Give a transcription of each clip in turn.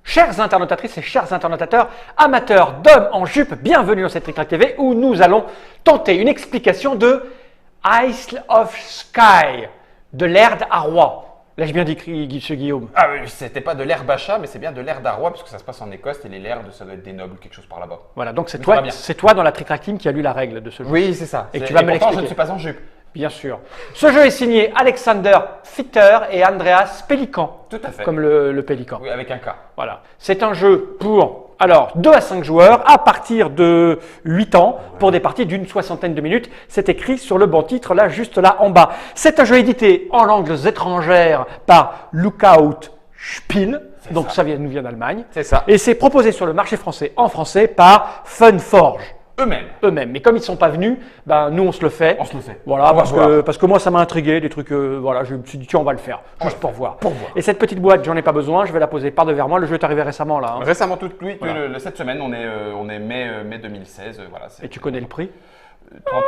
Chères internautatrices et chers internautateurs, amateurs d'hommes en jupe, bienvenue dans cette Trick Track TV où nous allons tenter une explication de Isle of Skye, de l'Erde à Roi. Là, j'ai bien dit, ce Guillaume. Ah oui, c'était pas de l'ère Bacha, mais c'est bien de l'ère d'Arrois, parce que ça se passe en Écosse et les lairs, ça doit être des nobles, quelque chose par là-bas. Voilà, donc c'est toi dans la Trick Track Team qui a lu la règle de ce jeu. Oui, c'est ça. Et tu vas me pourtant, l'expliquer. je ne suis pas en jupe. Bien sûr. Ce jeu est signé Alexander Fitter et Andreas Pélican. Tout à fait. Comme le pélican. Oui, avec un K. Voilà. C'est un jeu pour 2 à 5 joueurs à partir de 8 ans pour des parties d'une soixantaine de minutes. C'est écrit sur le banc titre là, juste là en bas. C'est un jeu édité en langues étrangères par Lookout Spiel. Donc ça nous vient d'Allemagne. C'est ça. Et c'est proposé sur le marché français en français par Funforge. Eux-mêmes. Mais comme ils ne sont pas venus, nous on se le fait. On se le fait. Voilà, On va parce que moi ça m'a intrigué, des trucs, voilà, je me suis dit tiens on va le faire, juste pour voir. Pour voir. Et cette petite boîte, j'en ai pas besoin, je vais la poser par devers moi. Le jeu est arrivé récemment là. Hein. Récemment, oui, Voilà. cette semaine, on est mai 2016. Voilà, Et tu connais le prix 30,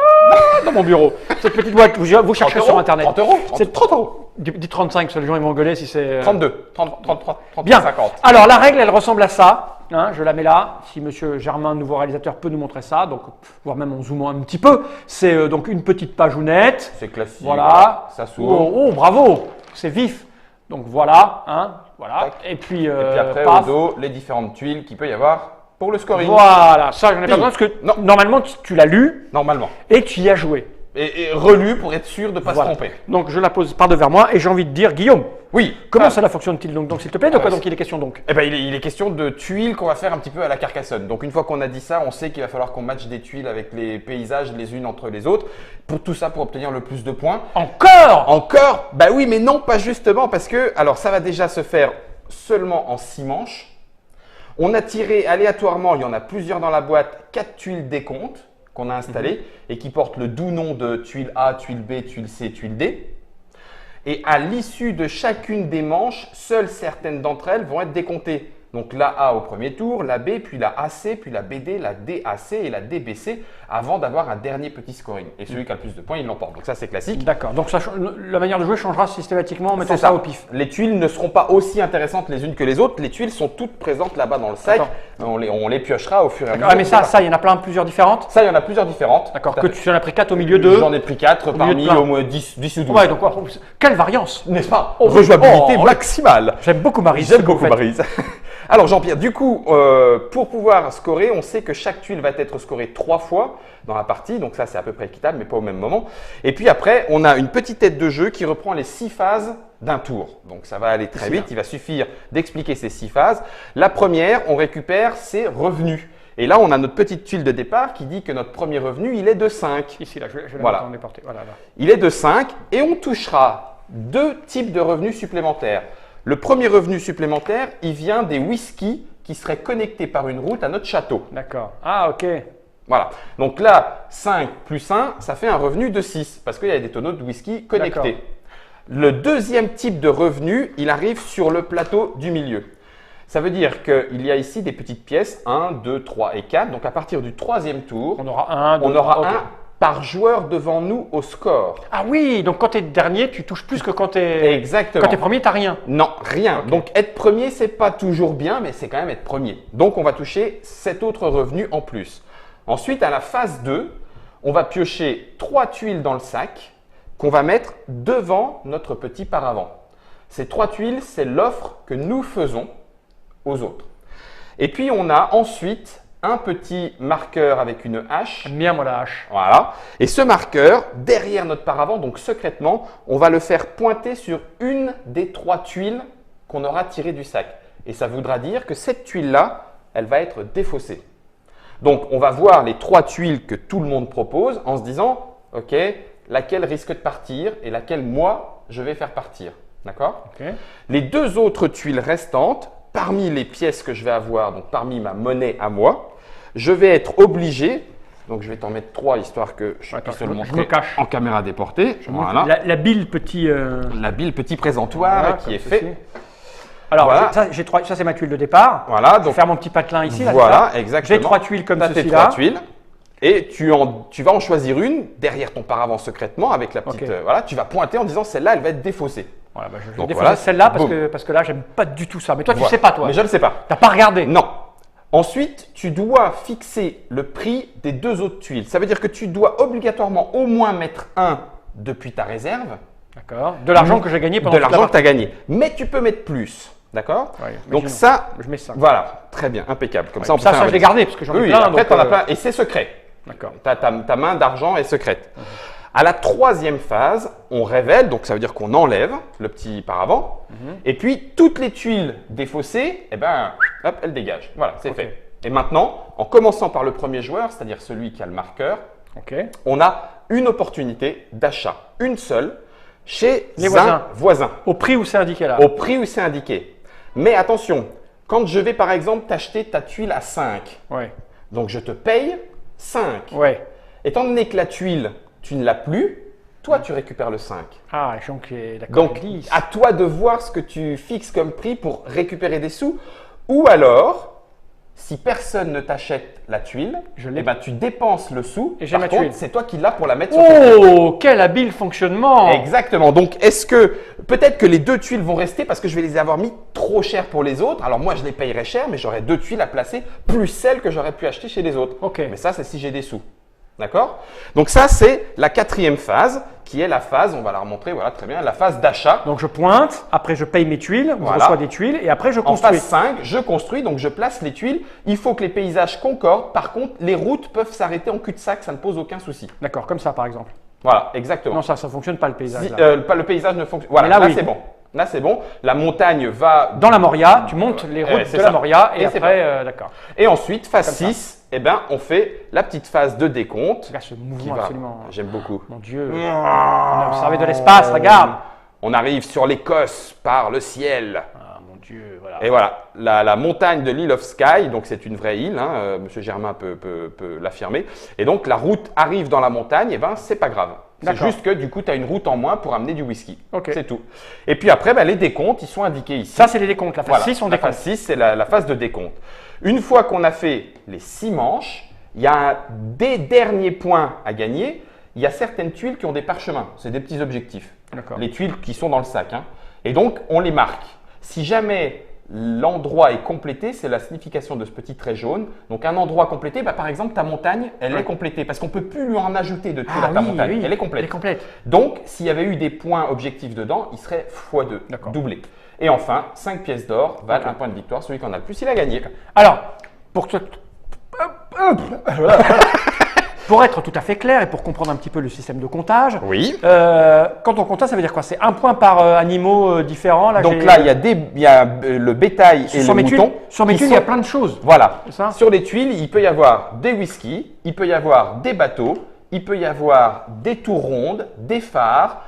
dans mon bureau. Cette petite boîte, vous cherchez 30 sur internet. 30 euros. C'est 30 euros. Dis 35, parce que les gens ils vont gueuler si c'est. 32, 33, Bien. 50. Alors la règle, elle ressemble à ça. Hein, je la mets là. Si Monsieur Germain, nouveau réalisateur, peut nous montrer ça, donc voire même en zoomant un petit peu, c'est donc une petite pageounette. C'est classique. Voilà. Ça s'ouvre. Oh, bravo, c'est vif. Donc voilà, hein, voilà. Tac. Et puis, Et puis après, paf. au dos, les différentes tuiles qu'il peut y avoir pour le scoring. Voilà, ça j'en ai pas besoin parce que Non. normalement tu l'as lu Normalement. et tu y as joué. Et relu pour être sûr de ne pas Voilà. se tromper. Donc je la pose par devers moi et j'ai envie de dire, Guillaume, Oui. comment Ah. cela fonctionne-t-il donc s'il te plaît, de quoi Ah, donc il est question donc? Eh ben, il est question de tuiles qu'on va faire un petit peu à la Carcassonne. Donc une fois qu'on a dit ça, on sait qu'il va falloir qu'on matche des tuiles avec les paysages les unes entre les autres. Pour tout ça, pour obtenir le plus de points. Encore? Encore? Bah oui, mais non, pas justement, parce que alors ça va déjà se faire seulement en 6 manches. On a tiré aléatoirement, il y en a plusieurs dans la boîte, 4 tuiles décomptes qu'on a installées et qui portent le doux nom de tuile A, tuile B, tuile C, tuile D. Et à l'issue de chacune des manches, seules certaines d'entre elles vont être décomptées. Donc la A au premier tour, la B, puis la AC, puis la BD, la DAC et la DBC avant d'avoir un dernier petit scoring. Et celui qui a le plus de points, il l'emporte. Donc ça, c'est classique. D'accord, donc la manière de jouer changera systématiquement en mettant C'est ça au pif. Les tuiles ne seront pas aussi intéressantes les unes que les autres. Les tuiles sont toutes présentes là-bas dans le sac. D'accord. On les piochera au fur et à mesure. Ah mais ça, il y en a plusieurs différentes? Ça, il y en a plusieurs différentes. D'accord, Tout à que fait. tu en as pris 4 au milieu de… J'en ai pris 4 milieu de parmi plein. au moins 10 ou 12. Ouais, donc quelle variance! N'est-ce pas? Oh, Rejouabilité oh, maximale. J'aime beaucoup Maryse. J'aime ce que vous beaucoup faites. Maryse. Alors Jean-Pierre, du coup, pour pouvoir scorer, on sait que chaque tuile va être scorée 3 fois dans la partie, donc ça c'est à peu près équitable, mais pas au même moment. Et puis après, on a une petite tête de jeu qui reprend les 6 phases d'un tour. Donc ça va aller très vite, il va suffire d'expliquer ces 6 phases. La première, on récupère ses revenus. Et là, on a notre petite tuile de départ qui dit que notre premier revenu, il est de 5. Ici, là, je vais la Voilà. mettre en déporté. Voilà, là. Il est de 5 et on touchera 2 types de revenus supplémentaires. Le premier revenu supplémentaire, il vient des whiskies qui seraient connectés par une route à notre château. D'accord. Ah, ok. Voilà. Donc là, 5 plus 1, ça fait un revenu de 6 parce qu'il y a des tonneaux de whisky connectés. D'accord. Le deuxième type de revenu, il arrive sur le plateau du milieu. Ça veut dire qu'il y a ici des petites pièces, 1, 2, 3 et 4. Donc à partir du troisième tour, On aura un, deux, on aura ok. un par joueur devant nous au score. Ah oui, donc quand tu es dernier, tu touches plus que quand tu es… Exactement. Quand tu es premier, tu n'as rien. Non, rien. Ok. Donc être premier, c'est pas toujours bien, mais c'est quand même être premier. Donc on va toucher cet autre revenu en plus. Ensuite, à la phase 2, on va piocher 3 tuiles dans le sac qu'on va mettre devant notre petit paravent. Ces 3 tuiles, c'est l'offre que nous faisons aux autres. Et puis on a ensuite un petit marqueur avec une hache. J'aime bien moi la hache. Voilà. Et ce marqueur, derrière notre paravent, donc secrètement, on va le faire pointer sur une des 3 tuiles qu'on aura tirées du sac. Et ça voudra dire que cette tuile-là, elle va être défaussée. Donc, on va voir les 3 tuiles que tout le monde propose en se disant, OK, laquelle risque de partir et laquelle, moi, je vais faire partir. D'accord? Ok. Les 2 autres tuiles restantes, parmi les pièces que je vais avoir, donc parmi ma monnaie à moi, je vais être obligé, donc je vais t'en mettre 3 histoire que je Attends, puisse te le je montrer me cache. en caméra déportée. Voilà. La bille petit… La bille petit présentoir voilà, qui comme est ceci. fait. Alors, Voilà. ça c'est ma tuile de départ. Voilà, Je vais donc faire mon petit pâtelin ici. Là, voilà, c'est ça. exactement. J'ai 3 tuiles comme T'as tes ceci là. 3 tuiles. Et tu vas en choisir une derrière ton paravent secrètement avec la petite. Ok. Voilà, tu vas pointer en disant celle-là, elle va être défaussée. Voilà, bah, je vais Donc défausser voilà, celle-là boum. parce que là, j'aime pas du tout ça. Mais toi, tu Voilà. sais pas, toi. Mais je ne sais pas. T'as pas regardé. Non. Ensuite, tu dois fixer le prix des deux autres tuiles. Ça veut dire que tu dois obligatoirement au moins mettre un depuis ta réserve. D'accord. De l'argent que j'ai gagné pendant De toute la l'argent que tu as partie. gagné. Mais tu peux mettre plus. D'accord. Ouais, Donc imaginons. ça, Je mets 5. voilà, très bien, impeccable. Comme ça, on peut Ça, faire ça, un je l'ai valise. gardé parce que j'en ai Oui, plein. après, donc, tu en as plein. Et c'est secret. D'accord. Ta main d'argent est secrète. À la troisième phase, on révèle, donc ça veut dire qu'on enlève le petit paravent. Et puis, toutes les tuiles défaussées, eh ben, hop, elles dégagent. Voilà, c'est Ok. fait. Et maintenant, en commençant par le premier joueur, c'est-à-dire celui qui a le marqueur, Ok. on a une opportunité d'achat, une seule, chez Les un voisin, Au prix où c'est indiqué là. au prix où c'est indiqué. Mais attention, quand je vais par exemple t'acheter ta tuile à 5, Ouais. donc je te paye 5. Ouais. Étant donné que la tuile, tu ne l'as plus, toi tu récupères le 5. Ah, donc d'accord. Donc 10. à toi de voir ce que tu fixes comme prix pour récupérer des sous. Ou alors, si personne ne t'achète la tuile, Je l'ai. eh ben, tu dépenses le sou. Et j'ai Par ma contre, tuile. c'est toi qui l'as pour la mettre sur ton compte. Oh, quel habile fonctionnement. Exactement. Donc, est-ce que peut-être que les deux tuiles vont rester parce que je vais les avoir mis trop cher pour les autres. Alors moi, je les payerai cher, mais j'aurai deux tuiles à placer plus celles que j'aurais pu acheter chez les autres. Ok. Mais ça, c'est si j'ai des sous. D'accord? Donc ça, c'est la quatrième phase qui est la phase, on va la remontrer, voilà, très bien, la phase d'achat. Donc je pointe, après je paye mes tuiles, je Voilà. reçois des tuiles et après je En construis. phase 5, je construis, donc je place les tuiles. Il faut que les paysages concordent. Par contre, les routes peuvent s'arrêter en cul-de-sac, ça ne pose aucun souci. D'accord, comme ça par exemple. Voilà, exactement. Non, ça fonctionne pas le paysage. Si, là. pas le paysage ne fonctionne. Voilà, Mais là, là oui. c'est bon. Là c'est bon. La montagne va. Dans la Moria, tu montes les routes c'est de ça. la Moria et Et c'est après, d'accord. Et ensuite, phase Comme ça. 6, eh ben, on fait la petite phase de décompte. Regarde ce qui mouvement va- absolument. J'aime beaucoup. Mon Dieu. On a observé de l'espace, regarde. On arrive sur l'Écosse par le ciel. Ah mon Dieu, voilà. Et voilà, la montagne de l'Isle of Skye, donc c'est une vraie île, hein, Monsieur Germain peut l'affirmer. Et donc la route arrive dans la montagne, et ben c'est pas grave. C'est D'accord. juste que du coup, tu as une route en moins pour amener du whisky. Ok. C'est tout. Et puis après, ben, les décomptes, ils sont indiqués ici. Ça, c'est les décomptes. La phase Voilà, 6, on la décompte. phase 6, c'est la phase de décompte. Une fois qu'on a fait les 6 manches, il y a des derniers points à gagner. Il y a certaines tuiles qui ont des parchemins. C'est des petits objectifs. D'accord. Les tuiles qui sont dans le sac. Hein. Et donc, on les marque. Si jamais l'endroit est complété, c'est la signification de ce petit trait jaune. Donc, un endroit complété, bah, par exemple, ta montagne, elle Ouais. est complétée. Parce qu'on ne peut plus lui en ajouter de tuiles Ah à ta oui, montagne. oui, Elle est complète. Elle est complète. Donc, s'il y avait eu des points objectifs dedans, il serait x2, D'accord. doublé. Et enfin, 5 pièces d'or valent Ok. un point de victoire. Celui qui en a le plus, il a gagné. Alors, pour que pour être tout à fait clair et pour comprendre un petit peu le système de comptage, Oui. quand on compte ça, ça veut dire quoi? C'est un point par animaux différents. Là, Donc j'ai- là, il y a le bétail et sur le mes tuiles, mouton. sur mes qui tuiles, il y a plein de choses. Voilà. C'est ça Sur les tuiles, il peut y avoir des whiskies, il peut y avoir des bateaux, il peut y avoir des tours rondes, des phares,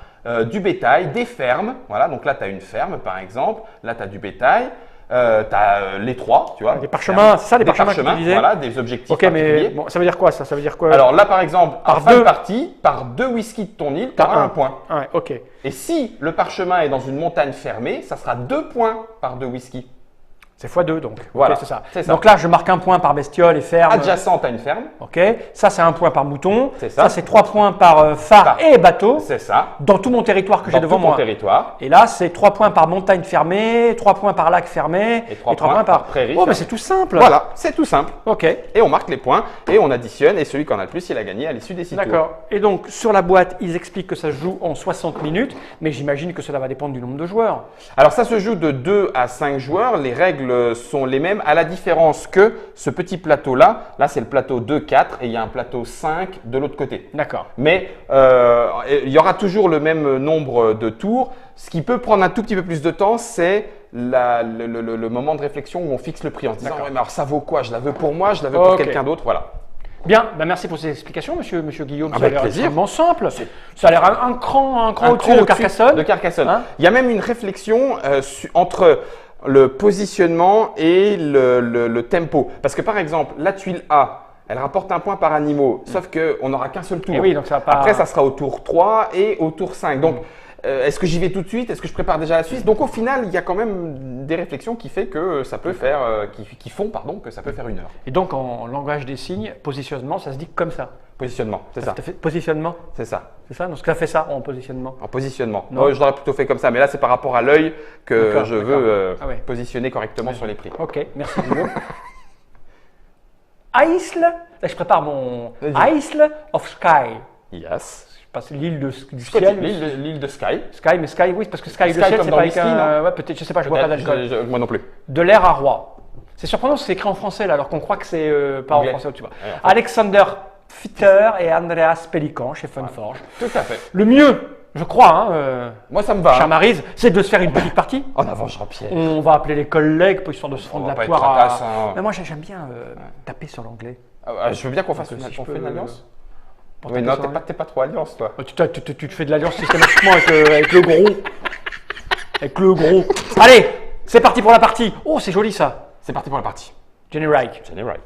du bétail, des fermes. Voilà, donc là, tu as une ferme par exemple. Là, tu as du bétail. Tu as les trois, tu vois. Des parchemins, c'est ça, les des parchemins que tu disais. voilà, des objectifs Ok, mais particuliers. bon, ça veut dire quoi ça? Ça veut dire quoi? Alors là, par exemple, Par en fin de deux. partie, par 2 whiskies de ton île, tu T'as auras un point. Ouais, ok. Et si le parchemin est dans une montagne fermée, ça sera 2 points par 2 whiskies. C'est x2 donc. Ok, Voilà, c'est ça. c'est ça. Donc là, je marque un point par bestiole et ferme. Adjacente à une ferme, Ok. Ça, c'est un point par mouton. C'est ça. C'est 3 points par phare Phare. et bateau c'est ça. dans tout mon territoire que j'ai Dans devant tout ton moi. territoire. Et là, c'est 3 points par montagne fermée, 3 points par lac fermé Et 3 points par prairie Oh, mais fermée. c'est tout simple. Voilà, c'est tout simple. Ok. Et on marque les points et on additionne. Et celui qui en a le plus, il a gagné à l'issue des 6 tours. D'accord. Et donc, sur la boîte, ils expliquent que ça se joue en 60 minutes, mais j'imagine que cela va dépendre du nombre de joueurs. Alors ça se joue de 2 à 5 joueurs. Les règles sont les mêmes, à la différence que ce petit plateau-là, là c'est le plateau 2-4 et il y a un plateau 5 de l'autre côté. D'accord. Mais il y aura toujours le même nombre de tours. Ce qui peut prendre un tout petit peu plus de temps, c'est le moment de réflexion où on fixe le prix en se disant D'accord. ouais, mais alors ça vaut quoi? Je la veux pour moi, je la veux pour Ok. quelqu'un d'autre. Voilà. Bien, ben merci pour ces explications, monsieur Guillaume. Ça a Avec l'air plaisir. extrêmement simple. Ça a l'air un cran au-dessus de au-dessus Carcassonne. de Carcassonne. Hein? Il y a même une réflexion entre le positionnement et le tempo. Parce que par exemple, la tuile A, elle rapporte un point par animaux, sauf qu'on n'aura qu'un seul tour. Et oui, donc ça va pas. Après, ça sera au tour 3 et au tour 5. Donc, Est-ce que j'y vais tout de suite? Est-ce que je prépare déjà la Suisse? Donc au final, il y a quand même des réflexions qui fait que ça peut faire, qui font pardon, que ça peut faire 1 heure. Et donc en langage des signes, positionnement, ça se dit comme ça. Positionnement, c'est ça. T'as fait positionnement, C'est ça. c'est ça? Donc tu as fait ça en positionnement. En positionnement. Non. Je l'aurais plutôt fait comme ça, mais là c'est par rapport à l'œil que D'accord, je d'accord. veux Ah ouais. positionner correctement sur les prix. Ok, merci Bruno. Isle, là je prépare mon Vas-y. Isle of Sky. Yes. Je passe l'île du ciel. L'île de Sky. Sky, mais Sky, oui, parce que Sky, le Sky ciel, comme c'est dans pas avec Whisky, un. non Ouais, peut-être, je sais pas, je vois pas d'alcool. Moi non plus. De l'air à roi. C'est surprenant, c'est écrit en français là, alors qu'on croit que c'est pas Anglais. en français, tu vois. Ouais, en fait. Alexander Fitter et Andreas Pélican chez Funforge. Tout à fait. Le mieux, je crois, hein, Moi ça me va. cher Hein. Maryse, c'est de se faire une petite partie. En avant Jean-Pierre. On va appeler les collègues pour histoire de se On prendre va la pas être poire à. tracasse, hein. Mais moi j'aime bien taper sur l'anglais. Je veux bien qu'on fasse Donc, une, si je on fait peux, une alliance. Pour Oui, taper non, sur l'anglais. t'es pas trop alliance toi. Tu te fais de l'alliance systématiquement avec le gros. Avec le gros. Allez, c'est parti pour la partie. Oh, c'est joli ça. C'est parti pour la partie. Jenny Reich. Jenny Wright.